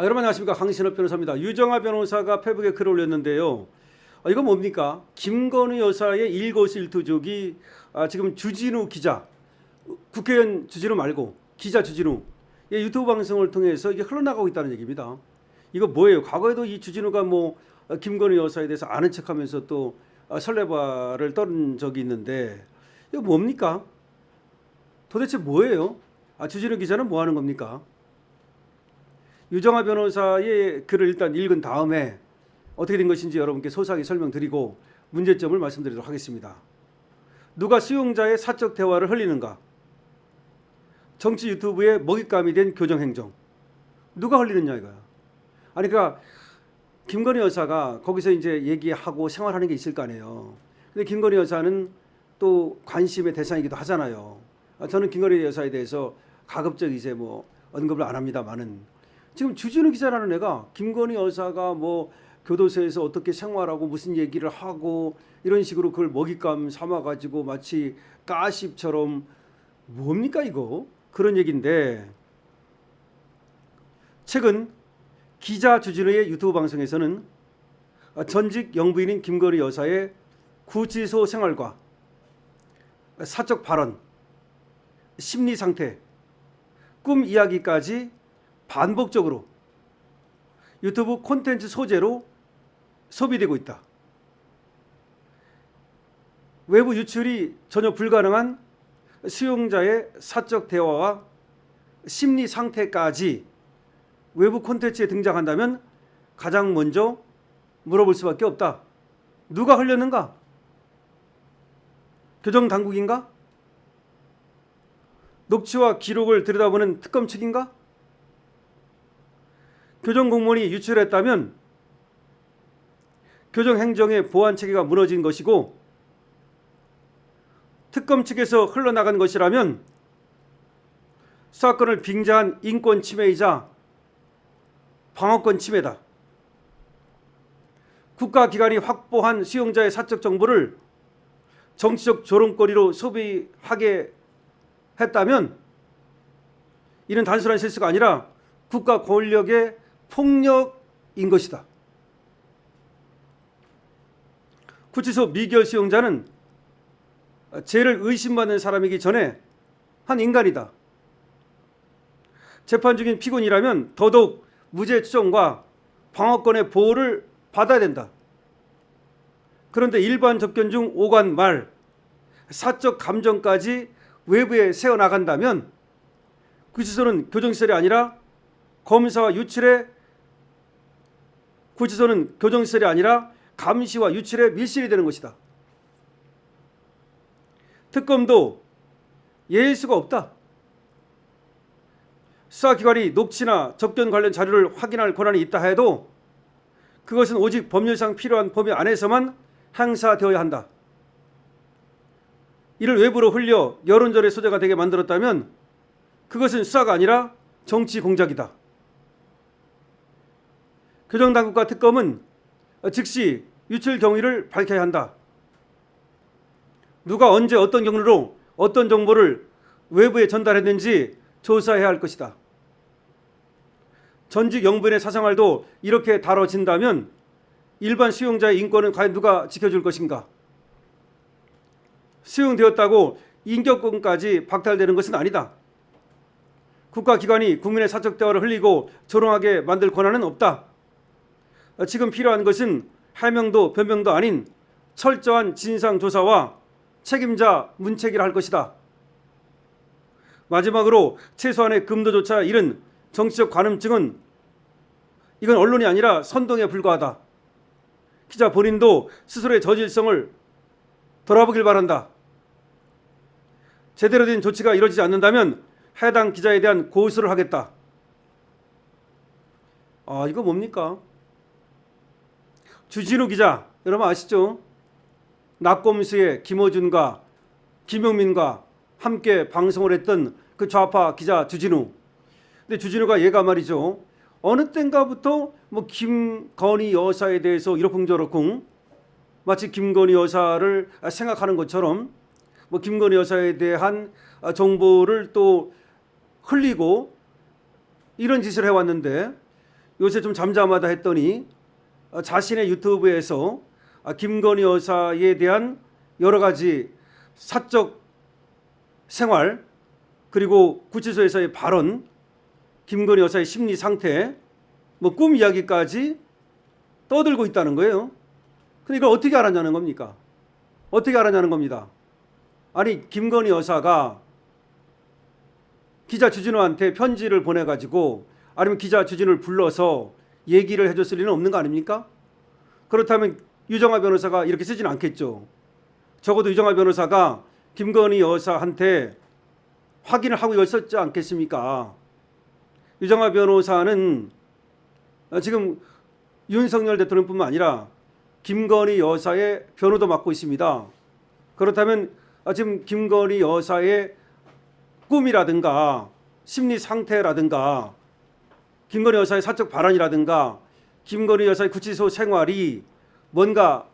여러분 안녕하십니까. 강신업 변호사입니다. 유정아 변호사가 페북에 글을 올렸는데요. 이건 뭡니까? 김건희 여사의 일거수일투족이 지금 주진우 기자, 국회의원 주진우 말고 기자 주진우 유튜브 방송을 통해서 이게 흘러나가고 있다는 얘기입니다. 이거 뭐예요? 과거에도 이 주진우가 김건희 여사에 대해서 아는 척하면서 또 설레발을 떨은 적이 있는데 이거 뭡니까? 도대체 뭐예요? 주진우 기자는 뭐 하는 겁니까? 유정아 변호사의 글을 일단 읽은 다음에 어떻게 된 것인지 여러분께 소상히 설명드리고 문제점을 말씀드리도록 하겠습니다. 누가 수용자의 사적 대화를 흘리는가? 정치 유튜브의 먹잇감이 된 교정행정. 누가 흘리느냐 이거야. 그러니까 김건희 여사가 거기서 이제 얘기하고 생활하는 게 있을 거 아니에요. 근데 김건희 여사는 또 관심의 대상이기도 하잖아요. 저는 김건희 여사에 대해서 가급적 이제 언급을 안 합니다만은 지금 주진우 기자라는 애가 김건희 여사가 교도소에서 어떻게 생활하고 무슨 얘기를 하고 이런 식으로 그걸 먹잇감 삼아가지고 마치 가십처럼 뭡니까 이거? 그런 얘기인데 최근 기자 주진우의 유튜브 방송에서는 전직 영부인인 김건희 여사의 구치소 생활과 사적 발언, 심리 상태, 꿈 이야기까지 반복적으로 유튜브 콘텐츠 소재로 소비되고 있다. 외부 유출이 전혀 불가능한 수용자의 사적 대화와 심리 상태까지 외부 콘텐츠에 등장한다면 가장 먼저 물어볼 수밖에 없다. 누가 흘렸는가? 교정당국인가? 녹취와 기록을 들여다보는 특검 측인가? 교정공무원이 유출했다면 교정행정의 보안체계가 무너진 것이고 특검 측에서 흘러나간 것이라면 사건을 빙자한 인권 침해이자 방어권 침해다. 국가기관이 확보한 수용자의 사적 정보를 정치적 조롱거리로 소비하게 했다면 이는 단순한 실수가 아니라 국가 권력의 폭력인 것이다. 구치소 미결 수용자는 죄를 의심받는 사람이기 전에 한 인간이다. 재판 중인 피고인이라면 더더욱 무죄 추정과 방어권의 보호를 받아야 된다. 그런데 일반 접견 중 오간 말, 사적 감정까지 외부에 새어나간다면 구치소는 교정시설이 아니라 검사와 유출의 구치소는 교정시설이 아니라 감시와 유출의 밀실이 되는 것이다. 특검도 예일 수가 없다. 수사기관이 녹취나 접견 관련 자료를 확인할 권한이 있다 해도 그것은 오직 법률상 필요한 범위 안에서만 행사되어야 한다. 이를 외부로 흘려 여론전의 소재가 되게 만들었다면 그것은 수사가 아니라 정치 공작이다. 교정당국과 특검은 즉시 유출 경위를 밝혀야 한다. 누가 언제 어떤 경로로 어떤 정보를 외부에 전달했는지 조사해야 할 것이다. 전직 영부인의 사생활도 이렇게 다뤄진다면 일반 수용자의 인권은 과연 누가 지켜줄 것인가? 수용되었다고 인격권까지 박탈되는 것은 아니다. 국가기관이 국민의 사적 대화를 흘리고 조롱하게 만들 권한은 없다. 지금 필요한 것은 해명도 변명도 아닌 철저한 진상조사와 책임자 문책이라 할 것이다. 마지막으로 최소한의 금도조차 잃은 정치적 관음증은 이건 언론이 아니라 선동에 불과하다. 기자 본인도 스스로의 저질성을 돌아보길 바란다. 제대로 된 조치가 이루어지지 않는다면 해당 기자에 대한 고소를 하겠다. 이거 뭡니까? 주진우 기자, 여러분 아시죠? 낙검수의 김어준과 김용민과 함께 방송을 했던 그 좌파 기자 주진우. 근데 주진우가 얘가 말이죠. 어느 땐가부터 김건희 여사에 대해서 이러쿵저러쿵 마치 김건희 여사를 생각하는 것처럼 김건희 여사에 대한 정보를 또 흘리고 이런 짓을 해왔는데 요새 좀 잠잠하다 했더니 자신의 유튜브에서 김건희 여사에 대한 여러 가지 사적 생활 그리고 구치소에서의 발언, 김건희 여사의 심리 상태, 뭐 꿈 이야기까지 떠들고 있다는 거예요. 근데 이걸 어떻게 알았냐는 겁니까? 어떻게 알았냐는 겁니다. 아니 김건희 여사가 기자 주진우한테 편지를 보내가지고 아니면 기자 주진우를 불러서 얘기를 해줬을 리는 없는 거 아닙니까? 그렇다면 유정화 변호사가 이렇게 쓰지는 않겠죠. 적어도 유정화 변호사가 김건희 여사한테 확인을 하고 있었지 않겠습니까? 유정화 변호사는 지금 윤석열 대통령뿐만 아니라 김건희 여사의 변호도 맡고 있습니다. 그렇다면 지금 김건희 여사의 꿈이라든가 심리 상태라든가 김건희 여사의 사적 발언이라든가 김건희 여사의 구치소 생활이 뭔가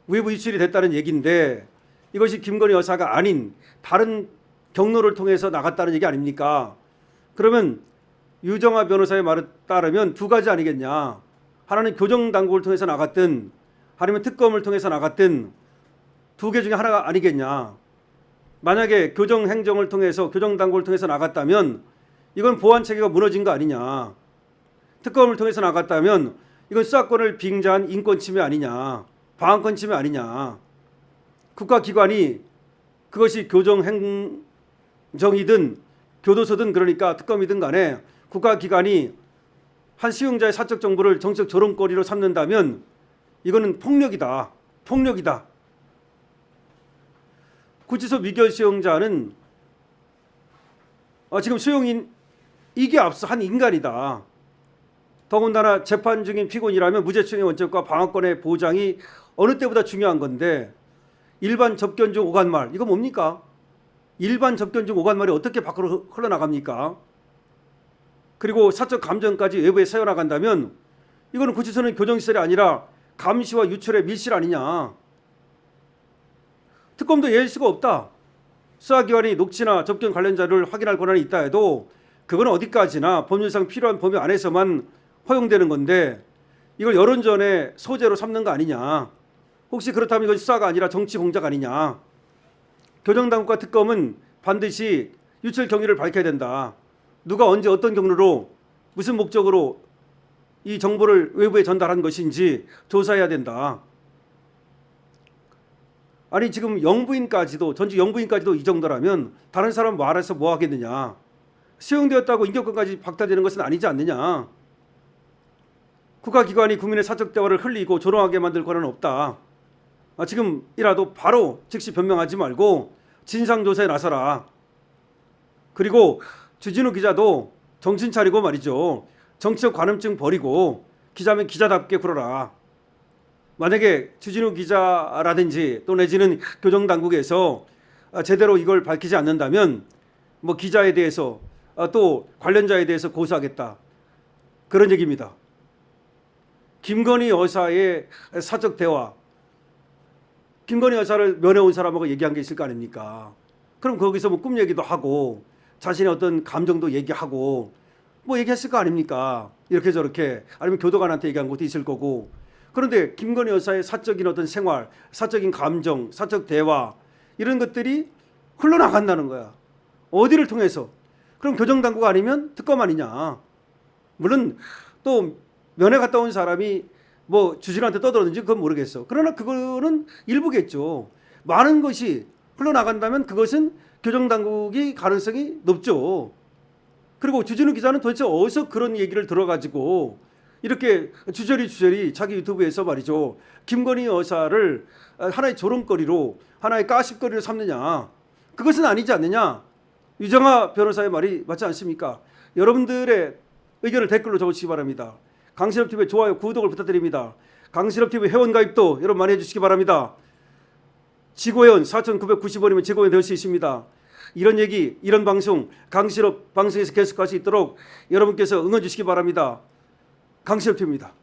외부 유출이 됐다는 얘기인데 이것이 김건희 여사가 아닌 다른 경로를 통해서 나갔다는 얘기 아닙니까? 그러면 유정화 변호사의 말에 따르면 두 가지 아니겠냐. 하나는 교정당국을 통해서 나갔든 아니면 특검을 통해서 나갔든 두 개 중에 하나가 아니겠냐. 만약에 교정행정을 통해서 교정당국을 통해서 나갔다면 이건 보안체계가 무너진 거 아니냐. 특검을 통해서 나갔다면 이건 수사권을 빙자한 인권침해 아니냐. 방한권 침해 아니냐. 국가기관이 그것이 교정행정이든 교도소든 그러니까 특검이든 간에 국가기관이 한 수용자의 사적 정보를 정치적 조롱거리로 삼는다면 이거는 폭력이다. 폭력이다. 구치소 미결 수용자는 지금 수용인 이게 앞서 한 인간이다. 더군다나 재판 중인 피고인이라면 무죄추행의 원칙과 방어권의 보장이 어느 때보다 중요한 건데 일반 접견 중 오간말 이거 뭡니까? 일반 접견 중 오간말이 어떻게 밖으로 흘러나갑니까? 그리고 사적 감정까지 외부에 새어나간다면 이거는 구치소는 교정시설이 아니라 감시와 유출의 밀실 아니냐. 특검도 예일 수가 없다. 수사기관이 녹취나 접견 관련 자료를 확인할 권한이 있다 해도 그건 어디까지나 법률상 필요한 범위 안에서만 허용되는 건데 이걸 여론전의 소재로 삼는 거 아니냐. 혹시 그렇다면 이건 수사가 아니라 정치 공작 아니냐. 교정당국과 특검은 반드시 유출 경위를 밝혀야 된다. 누가 언제 어떤 경로로 무슨 목적으로 이 정보를 외부에 전달한 것인지 조사해야 된다. 아니 지금 영부인까지도 전직 영부인까지도 이 정도라면 다른 사람 말해서 뭐 하겠느냐. 수용되었다고 인격권까지 박탈되는 것은 아니지 않느냐. 국가기관이 국민의 사적 대화를 흘리고 조롱하게 만들 권한은 없다. 지금이라도 바로 즉시 변명하지 말고 진상조사에 나서라. 그리고 주진우 기자도 정신 차리고 말이죠. 정치적 관음증 버리고 기자면 기자답게 굴어라. 만약에 주진우 기자라든지 또 내지는 교정당국에서 제대로 이걸 밝히지 않는다면 뭐 기자에 대해서 또 관련자에 대해서 고소하겠다. 그런 얘기입니다. 김건희 여사의 사적 대화, 김건희 여사를 면회온 사람하고 얘기한 게 있을 거 아닙니까? 그럼 거기서 뭐 꿈 얘기도 하고 자신의 어떤 감정도 얘기하고 뭐 얘기했을 거 아닙니까? 이렇게 저렇게 아니면 교도관한테 얘기한 것도 있을 거고. 그런데 김건희 여사의 사적인 어떤 생활, 사적인 감정, 사적 대화 이런 것들이 흘러나간다는 거야. 어디를 통해서? 그럼 교정당국 아니면 특검 아니냐. 물론 또 면회 갔다 온 사람이 뭐 주진우한테 떠들었는지 그건 모르겠어. 그러나 그거는 일부겠죠. 많은 것이 흘러나간다면 그것은 교정당국이 가능성이 높죠. 그리고 주진우 기자는 도대체 어디서 그런 얘기를 들어가지고 이렇게 주저리 자기 유튜브에서 말이죠. 김건희 여사를 하나의 조롱거리로 하나의 가십거리로 삼느냐. 그것은 아니지 않느냐. 유정화 변호사의 말이 맞지 않습니까? 여러분들의 의견을 댓글로 적어주시기 바랍니다. 강신업TV에 좋아요, 구독을 부탁드립니다. 강신업TV 회원가입도 여러분 많이 해주시기 바랍니다. 지고회원 4,990원이면 지고회원 될 수 있습니다. 이런 얘기, 이런 방송, 강신업 방송에서 계속할 수 있도록 여러분께서 응원 주시기 바랍니다. 강신업TV입니다.